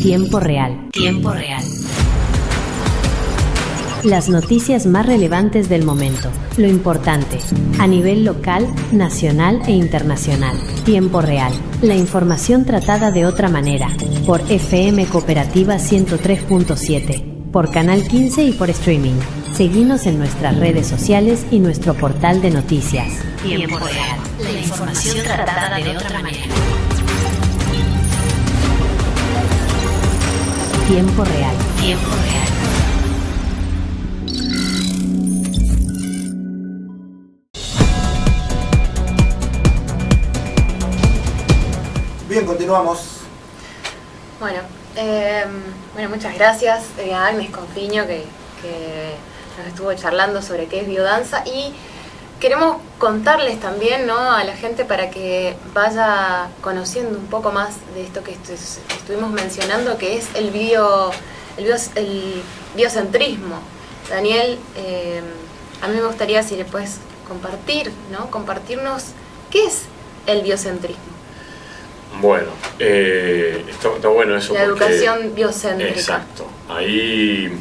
Tiempo real. Tiempo real. Las noticias más relevantes del momento. Lo importante. A nivel local, nacional e internacional. Tiempo real. La información tratada de otra manera. Por FM Cooperativa 103.7. Por Canal 15 y por streaming. Seguinos en nuestras redes sociales y nuestro portal de noticias. Tiempo real. La información tratada de otra manera. Tiempo real. Tiempo real. Bien, continuamos. Bueno, muchas gracias a Agnes Confiño que nos estuvo charlando sobre qué es biodanza, y queremos contarles también, ¿no?, a la gente para que vaya conociendo un poco más de esto que estuvimos mencionando, que es el biocentrismo. Daniel, a mí me gustaría si le puedes compartirnos qué es el biocentrismo. Bueno, está bueno eso. La educación biocéntrica. Exacto. Ahí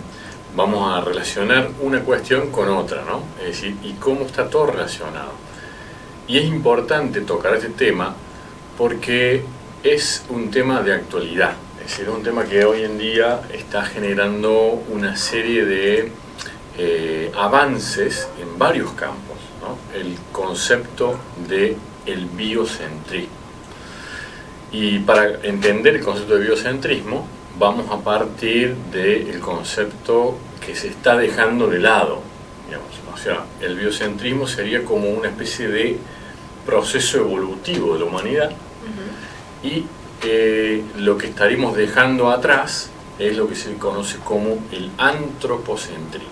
vamos a relacionar una cuestión con otra, ¿no? Es decir, y cómo está todo relacionado. Y es importante tocar este tema porque es un tema de actualidad. Es decir, es un tema que hoy en día está generando una serie de avances en varios campos, ¿no? El concepto del biocentrismo. Y para entender el concepto de biocentrismo, vamos a partir del concepto que se está dejando de lado, digamos. O sea, el biocentrismo sería como una especie de proceso evolutivo de la humanidad. Uh-huh. Y lo que estaríamos dejando atrás es lo que se conoce como el antropocentrismo.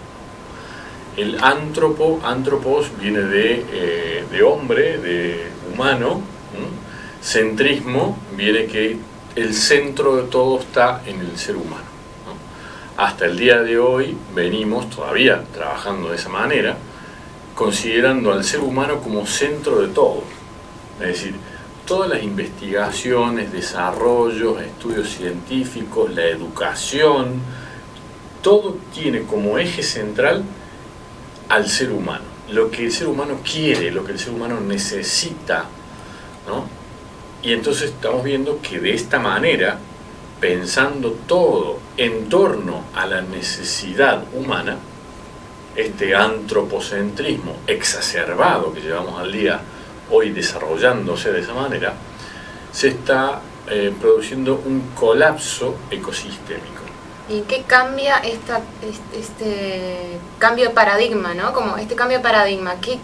El antropos viene de hombre, de humano. Centrismo viene que el centro de todo está en el ser humano, ¿no? Hasta el día de hoy venimos todavía trabajando de esa manera, considerando al ser humano como centro de todo. Es decir, todas las investigaciones, desarrollos, estudios científicos, la educación, todo tiene como eje central al ser humano. Lo que el ser humano quiere, lo que el ser humano necesita, ¿no? Y entonces estamos viendo que de esta manera, pensando todo en torno a la necesidad humana, este antropocentrismo exacerbado que llevamos al día hoy desarrollándose de esa manera, se está produciendo un colapso ecosistémico. ¿Y qué cambia este cambio de paradigma, ¿no? Como este cambio de paradigma, ¿qué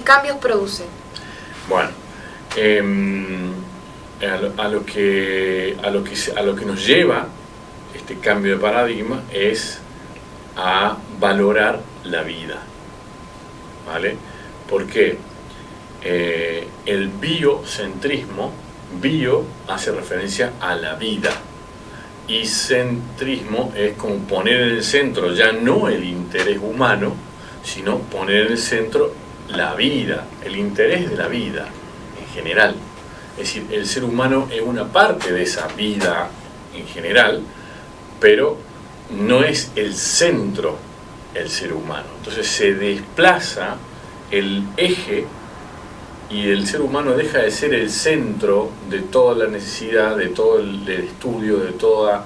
cambios produce? Bueno, a lo que nos lleva este cambio de paradigma es a valorar la vida, ¿vale? Porque el biocentrismo, bio hace referencia a la vida, y centrismo es como poner en el centro ya no el interés humano, sino poner en el centro la vida, el interés de la vida en general. Es decir, el ser humano es una parte de esa vida en general, pero no es el centro el ser humano. Entonces se desplaza el eje y el ser humano deja de ser el centro de toda la necesidad, de todo el estudio, de toda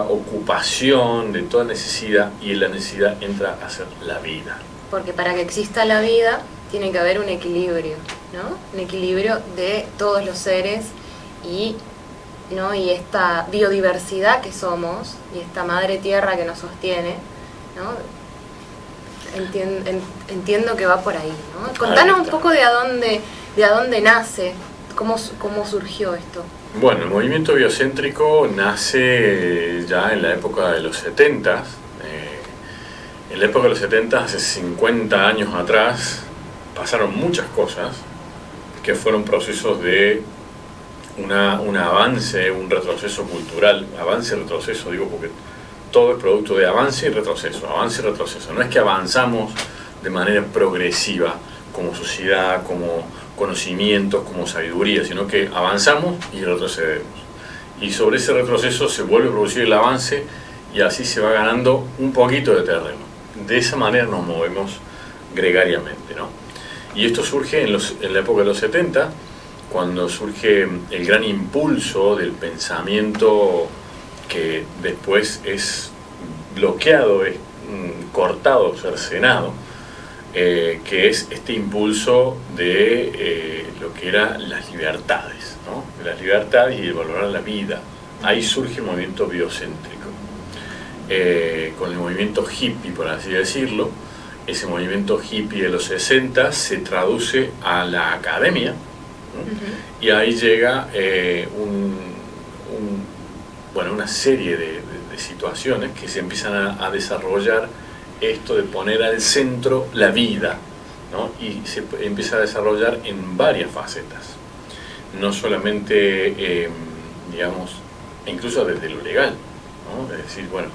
ocupación, de toda necesidad, y en la necesidad entra a ser la vida. Porque para que exista la vida tiene que haber un equilibrio, ¿no? Un equilibrio de todos los seres y esta biodiversidad que somos y esta madre tierra que nos sostiene, ¿no? Entiendo que va por ahí, ¿no? Contanos un poco de a dónde nace, cómo surgió esto. Bueno, el movimiento biocéntrico nace ya en la época de los 70. En la época de los 70, hace 50 años atrás, pasaron muchas cosas que fueron procesos de un avance, un retroceso cultural. Avance y retroceso, digo, porque todo es producto de avance y retroceso, avance y retroceso. No es que avanzamos de manera progresiva como sociedad, como conocimientos, como sabiduría, sino que avanzamos y retrocedemos. Y sobre ese retroceso se vuelve a producir el avance y así se va ganando un poquito de terreno. De esa manera nos movemos gregariamente, ¿no? Y esto surge en la época de los 70, cuando surge el gran impulso del pensamiento que después es bloqueado, es cortado, cercenado, que es este impulso de lo que eran las libertades, ¿no? Las libertades y el valorar la vida. Ahí surge el movimiento biocéntrico. Con el movimiento hippie, por así decirlo, ese movimiento hippie de los 60 se traduce a la academia, ¿no? Y ahí llega una serie de situaciones que se empiezan a desarrollar esto de poner al centro la vida, ¿no? Y se empieza a desarrollar en varias facetas, no solamente, digamos, incluso desde lo legal, ¿no? Es decir, bueno,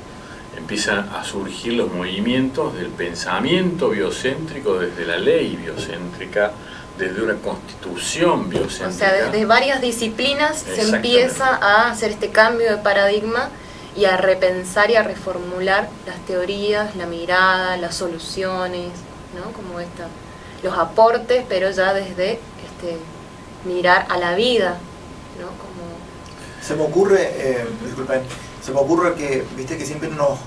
empiezan a surgir los movimientos del pensamiento biocéntrico desde la ley biocéntrica, desde una constitución biocéntrica. O sea, desde varias disciplinas se empieza a hacer este cambio de paradigma y a repensar y a reformular las teorías, la mirada, las soluciones, ¿no? Como los aportes, pero ya desde mirar a la vida, ¿no? Como... Se me ocurre, disculpen, se me ocurre que, viste que siempre nos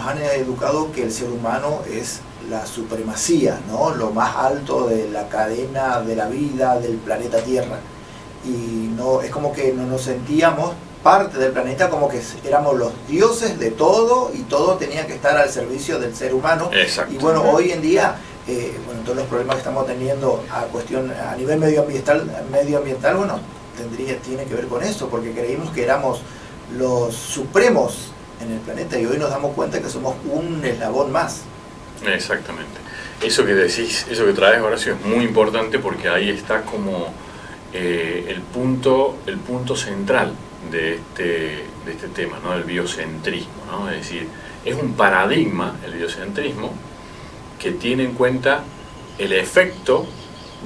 han educado que el ser humano es la supremacía, ¿no? Lo más alto de la cadena de la vida del planeta Tierra. Y no, es como que no nos sentíamos parte del planeta, como que éramos los dioses de todo y todo tenía que estar al servicio del ser humano. Exacto. Y bueno, hoy en día, todos los problemas que estamos teniendo a nivel medioambiental, bueno, tiene que ver con eso, porque creímos que éramos los supremos en el planeta y hoy nos damos cuenta que somos un eslabón más. Exactamente. Eso que decís, eso que traes, Horacio, es muy importante porque ahí está como el punto central de este tema, ¿no? Del biocentrismo, ¿no? Es decir, es un paradigma, el biocentrismo, que tiene en cuenta el efecto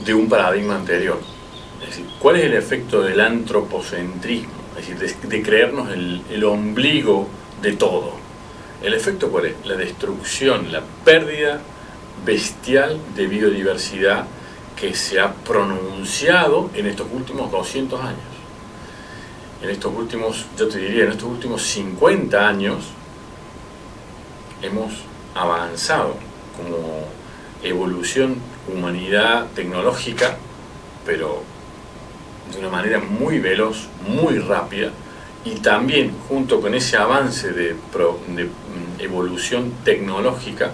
de un paradigma anterior. Es decir, ¿cuál es el efecto del antropocentrismo? Es decir, de creernos el ombligo de todo. ¿El efecto cuál es? La destrucción, la pérdida bestial de biodiversidad que se ha pronunciado en estos últimos 200 años. En estos últimos, yo te diría, en estos últimos 50 años hemos avanzado como evolución, humanidad tecnológica, pero de una manera muy veloz, muy rápida, y también junto con ese avance de evolución tecnológica,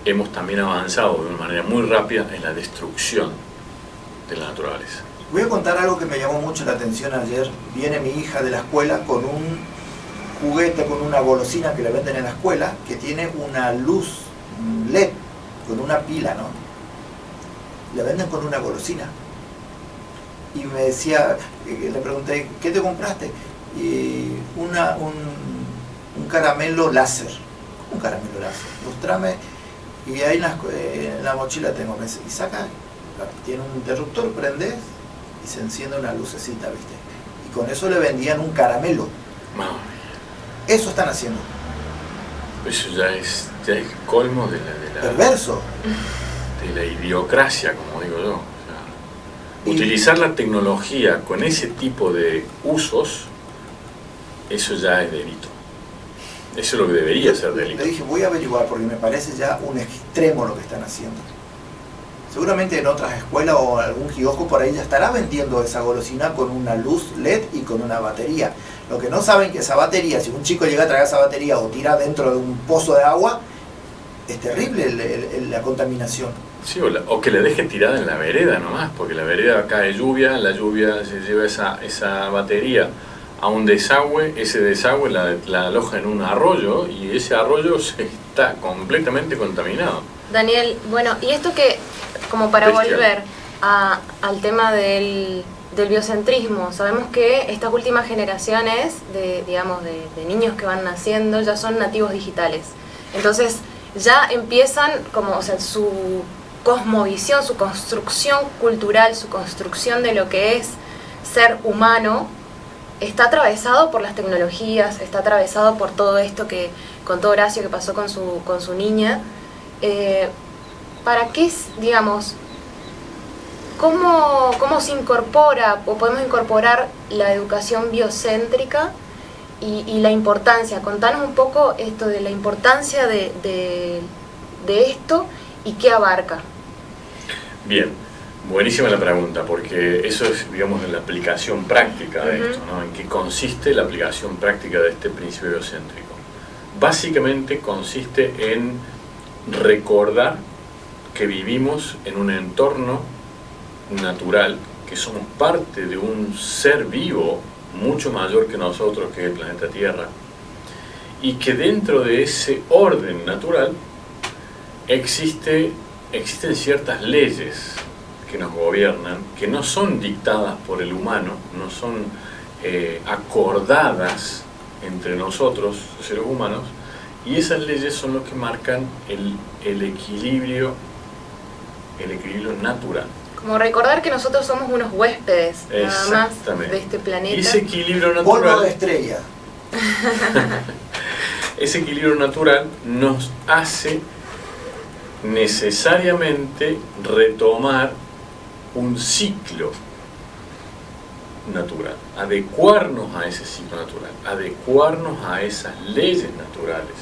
hemos también avanzado de una manera muy rápida en la destrucción de la naturaleza. Voy a contar algo que me llamó mucho la atención ayer. Viene mi hija de la escuela con un juguete, con una golosina que le venden en la escuela, que tiene una luz LED, con una pila, ¿no? Le venden con una golosina. Y me decía, le pregunté, ¿qué te compraste? Y un caramelo láser. Un caramelo láser. Mostrame. Y ahí en la mochila tengo, y saca, tiene un interruptor, prende y se enciende una lucecita, ¿viste? Y con eso le vendían un caramelo. Eso están haciendo. Eso ya es colmo de la perverso. De la idiocracia, como digo yo. O sea, utilizar la tecnología con ese tipo de usos, eso ya es delito. Eso es lo que debería ser delito. Le dije, voy a averiguar porque me parece ya un extremo lo que están haciendo. Seguramente en otras escuelas o algún kiosco por ahí ya estará vendiendo esa golosina con una luz LED y con una batería. Lo que no saben que esa batería, si un chico llega a traer esa batería o tira dentro de un pozo de agua, es terrible la contaminación. Sí, o que le deje tirada en la vereda nomás, porque la vereda cae lluvia, la lluvia se lleva esa batería a un desagüe, ese desagüe la aloja en un arroyo y ese arroyo está completamente contaminado. Daniel, bueno, y esto que, como para volver al tema del biocentrismo, sabemos que estas últimas generaciones de niños que van naciendo ya son nativos digitales. Entonces ya empiezan como, o sea, su cosmovisión, su construcción cultural, su construcción de lo que es ser humano, está atravesado por las tecnologías, está atravesado por todo esto que contó Horacio que pasó con su niña. ¿Para qué, digamos, cómo se incorpora o podemos incorporar la educación biocéntrica y la importancia? Contanos un poco esto de la importancia de esto y qué abarca. Bien, buenísima la pregunta, porque eso es, digamos, la aplicación práctica de esto, ¿no? ¿En qué consiste la aplicación práctica de este principio biocéntrico? Básicamente consiste en recordar que vivimos en un entorno natural, que somos parte de un ser vivo mucho mayor que nosotros, que es el planeta Tierra, y que dentro de ese orden natural existen ciertas leyes que nos gobiernan, que no son dictadas por el humano, no son acordadas entre nosotros, los seres humanos, y esas leyes son los que marcan el equilibrio natural. Como recordar que nosotros somos unos huéspedes, nada más, de este planeta. Y ese equilibrio natural... Polvo de estrella. Ese equilibrio natural nos hace necesariamente retomar un ciclo natural, adecuarnos a ese ciclo natural, adecuarnos a esas leyes naturales,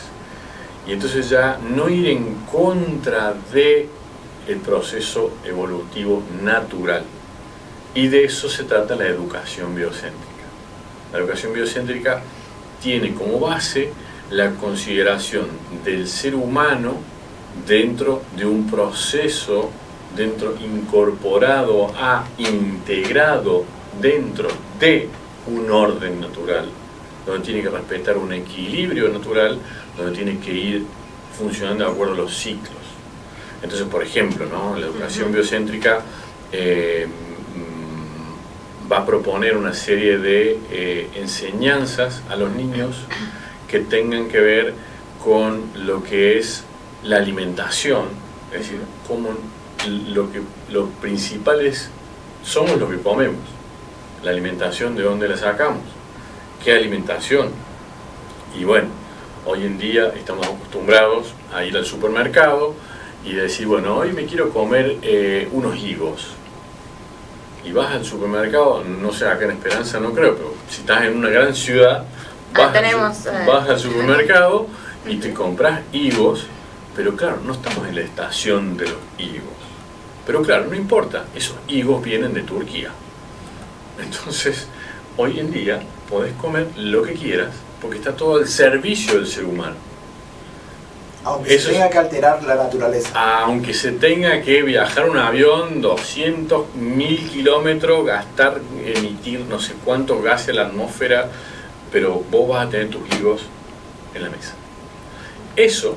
y entonces ya no ir en contra de el proceso evolutivo natural. Y de eso se trata la educación biocéntrica. La educación biocéntrica tiene como base la consideración del ser humano dentro de un proceso, incorporado integrado dentro de un orden natural, donde tiene que respetar un equilibrio natural, donde tiene que ir funcionando de acuerdo a los ciclos. Entonces, por ejemplo, ¿no? La educación biocéntrica va a proponer una serie de enseñanzas a los niños que tengan que ver con lo que es la alimentación, es decir, cómo lo principal somos lo que comemos, la alimentación, de dónde la sacamos, qué alimentación. Y bueno, hoy en día estamos acostumbrados a ir al supermercado y decir, bueno, hoy me quiero comer unos higos. Y vas al supermercado, no sé, acá en Esperanza no creo, pero si estás en una gran ciudad, vas al supermercado y te compras higos, pero claro, no estamos en la estación de los higos. Pero claro, no importa, esos higos vienen de Turquía. Entonces, hoy en día podés comer lo que quieras, porque está todo al servicio del ser humano. Aunque se tenga que alterar la naturaleza. Aunque se tenga que viajar un avión 200, 1000 kilómetros, emitir no sé cuántos gases a la atmósfera, pero vos vas a tener tus higos en la mesa. Eso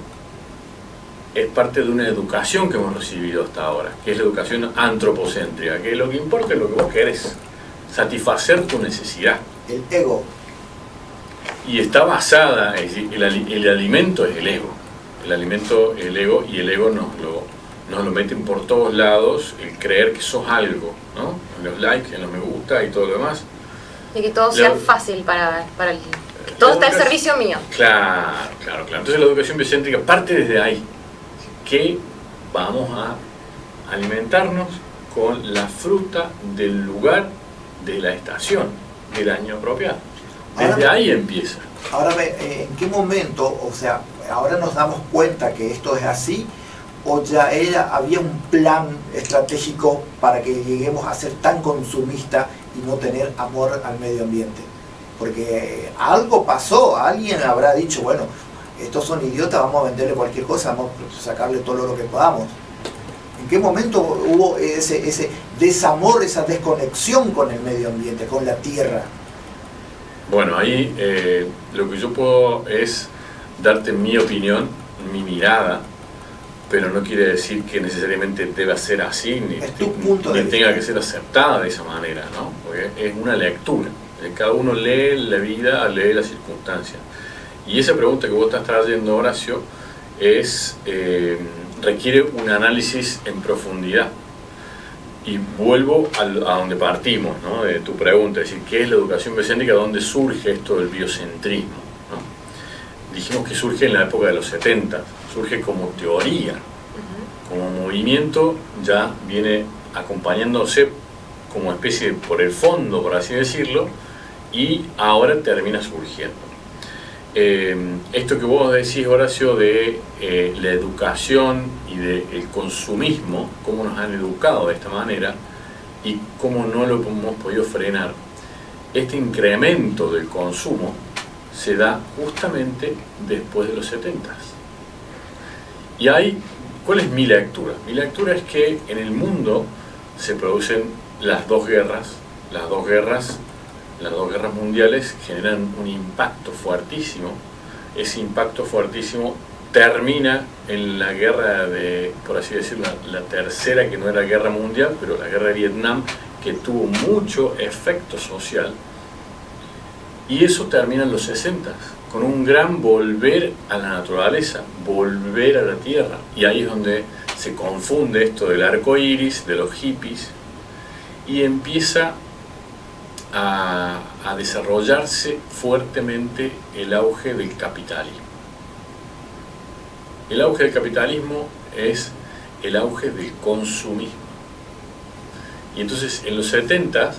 es parte de una educación que hemos recibido hasta ahora, que es la educación antropocéntrica, que lo que importa es lo que vos querés, satisfacer tu necesidad. El ego. Y está basada, es decir, el alimento es el ego. El alimento, el ego, y el ego nos lo meten por todos lados, el creer que sos algo, ¿no? En los likes, en los me gusta y todo lo demás. Y que todo sea fácil para el... Que todo está al servicio mío. Claro. Entonces la educación biocéntrica parte desde ahí, que vamos a alimentarnos con la fruta del lugar, de la estación, del año apropiado. Desde ahí empieza. Ahora, ¿en qué momento, o sea, ahora nos damos cuenta que esto es así, o ya había un plan estratégico para que lleguemos a ser tan consumistas y no tener amor al medio ambiente? Porque algo pasó, alguien habrá dicho, bueno, estos son idiotas, vamos a venderle cualquier cosa, vamos a sacarle todo lo que podamos. ¿En qué momento hubo ese desamor, esa desconexión con el medio ambiente, con la tierra? Bueno, ahí lo que yo puedo es darte mi opinión, mi mirada, pero no quiere decir que necesariamente deba ser así, ni tenga que ser aceptada de esa manera, ¿no? Porque es una lectura. Cada uno lee la vida, lee las circunstancias. Y esa pregunta que vos estás trayendo, Horacio, es requiere un análisis en profundidad. Y vuelvo a donde partimos, ¿no? De tu pregunta, es decir, ¿qué es la educación biocéntrica? ¿Dónde surge esto del biocentrismo, ¿no? Dijimos que surge en la época de los 70, surge como teoría, como movimiento, ya viene acompañándose como especie de por el fondo, por así decirlo, y ahora termina surgiendo. Esto que vos decís, Horacio, de la educación y del consumismo, cómo nos han educado de esta manera y cómo no lo hemos podido frenar, este incremento del consumo se da justamente después de los 70. Y ¿cuál es mi lectura? Mi lectura es que en el mundo se producen las dos guerras mundiales generan un impacto fuertísimo. Ese impacto fuertísimo termina en la guerra por así decirlo, la tercera, que no era guerra mundial, pero la guerra de Vietnam, que tuvo mucho efecto social. Y eso termina en los 60, con un gran volver a la naturaleza, volver a la tierra. Y ahí es donde se confunde esto del arco iris, de los hippies, y empieza a desarrollarse fuertemente el auge del capitalismo. El auge del capitalismo es el auge del consumismo. Y entonces en los 70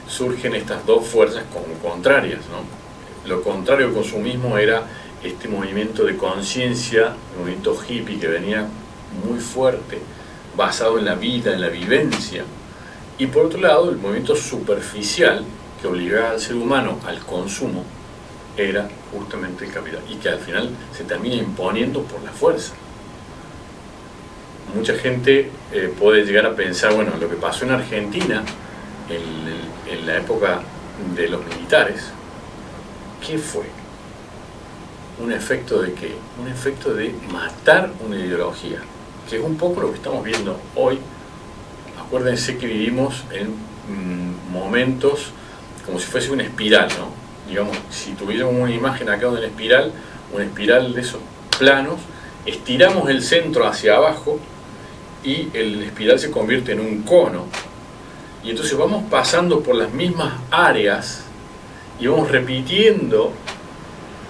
surgen estas dos fuerzas como contrarias, ¿no? Lo contrario al consumismo era este movimiento de conciencia, el movimiento hippie que venía muy fuerte, basado en la vida, en la vivencia. Y por otro lado, el movimiento superficial que obligaba al ser humano al consumo era justamente el capital, y que al final se termina imponiendo por la fuerza. Mucha gente puede llegar a pensar, bueno, lo que pasó en Argentina en la época de los militares, ¿qué fue? ¿Un efecto de qué? Un efecto de matar una ideología, que es un poco lo que estamos viendo hoy. Acuérdense que vivimos en momentos como si fuese una espiral, ¿no? Digamos, si tuviéramos una imagen acá de una espiral de esos planos, estiramos el centro hacia abajo y el espiral se convierte en un cono. Y entonces vamos pasando por las mismas áreas y vamos repitiendo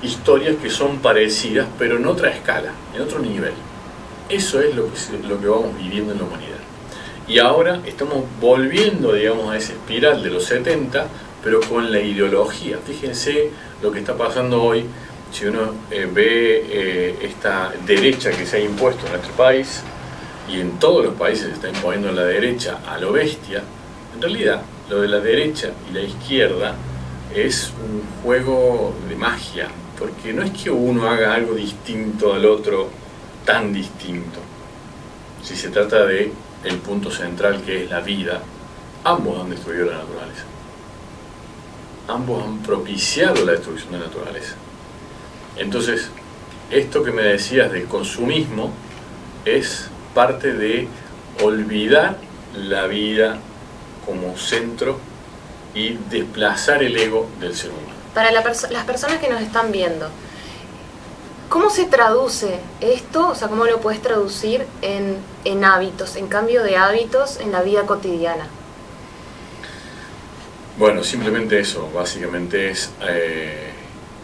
historias que son parecidas, pero en otra escala, en otro nivel. Eso es lo que vamos viviendo en la humanidad. Y ahora estamos volviendo, digamos, a esa espiral de los 70, pero con la ideología. Fíjense lo que está pasando hoy, si uno ve esta derecha que se ha impuesto en nuestro país, y en todos los países se está imponiendo la derecha a lo bestia. En realidad, lo de la derecha y la izquierda es un juego de magia, porque no es que uno haga algo distinto al otro, tan distinto. Si se trata de el punto central, que es la vida, ambos han destruido la naturaleza. Ambos han propiciado la destrucción de la naturaleza. Entonces, esto que me decías del consumismo es parte de olvidar la vida como centro y desplazar el ego del ser humano. Para las personas que nos están viendo, ¿cómo se traduce esto? O sea, ¿cómo lo puedes traducir en hábitos, en cambio de hábitos en la vida cotidiana? Bueno, simplemente eso, básicamente es,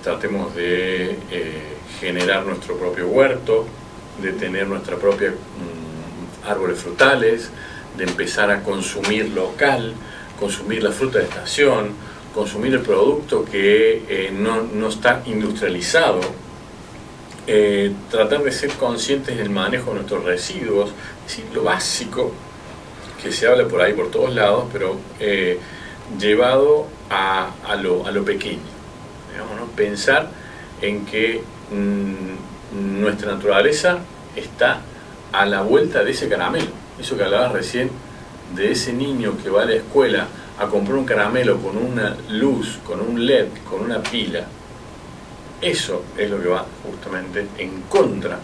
tratemos de generar nuestro propio huerto, de tener nuestra propia árboles frutales, de empezar a consumir local, consumir la fruta de estación, consumir el producto que no está industrializado, tratar de ser conscientes del manejo de nuestros residuos, es decir, lo básico que se habla por ahí por todos lados, pero llevado a lo pequeño, digamos, ¿no? Pensar en que nuestra naturaleza está a la vuelta de ese caramelo. Eso que hablabas recién, de ese niño que va a la escuela a comprar un caramelo con una luz, con un LED, con una pila. Eso es lo que va justamente en contra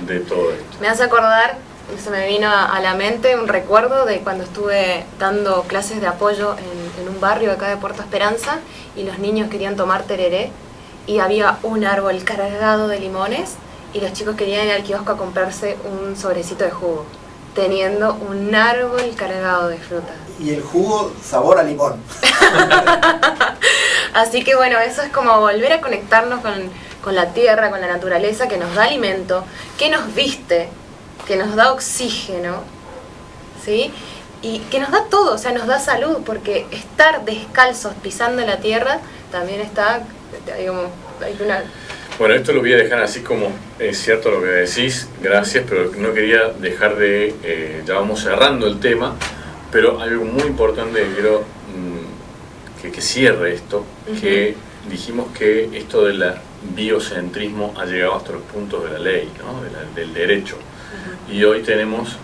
de todo esto. Me hace acordar, se me vino a la mente un recuerdo de cuando estuve dando clases de apoyo en un barrio acá de Puerto Esperanza, y los niños querían tomar tereré y había un árbol cargado de limones y los chicos querían ir al kiosco a comprarse un sobrecito de jugo, teniendo un árbol cargado de fruta. Y el jugo sabor a limón. Así que bueno, eso es como volver a conectarnos con la tierra, con la naturaleza, que nos da alimento, que nos viste, que nos da oxígeno, ¿sí? Y que nos da todo, o sea, nos da salud, porque estar descalzos pisando la tierra también está, digamos, hay una... Bueno, esto lo voy a dejar así como es cierto lo que decís, gracias, pero no quería dejar de, ya vamos cerrando el tema, pero algo muy importante que quiero que cierre esto, que dijimos que esto del biocentrismo ha llegado hasta los puntos de la ley, ¿no? Del derecho. Y hoy tenemos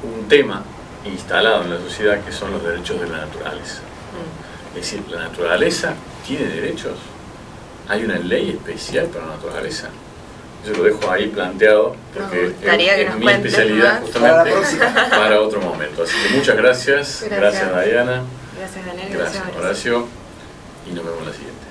un tema instalado en la sociedad que son los derechos de la naturaleza. Es decir, la naturaleza tiene derechos. Hay una ley especial para la naturaleza. Yo lo dejo ahí planteado porque es mi especialidad justamente para otro momento. Así que muchas gracias. Gracias Diana. Gracias Daniel. Gracias Horacio. Y nos vemos en la siguiente.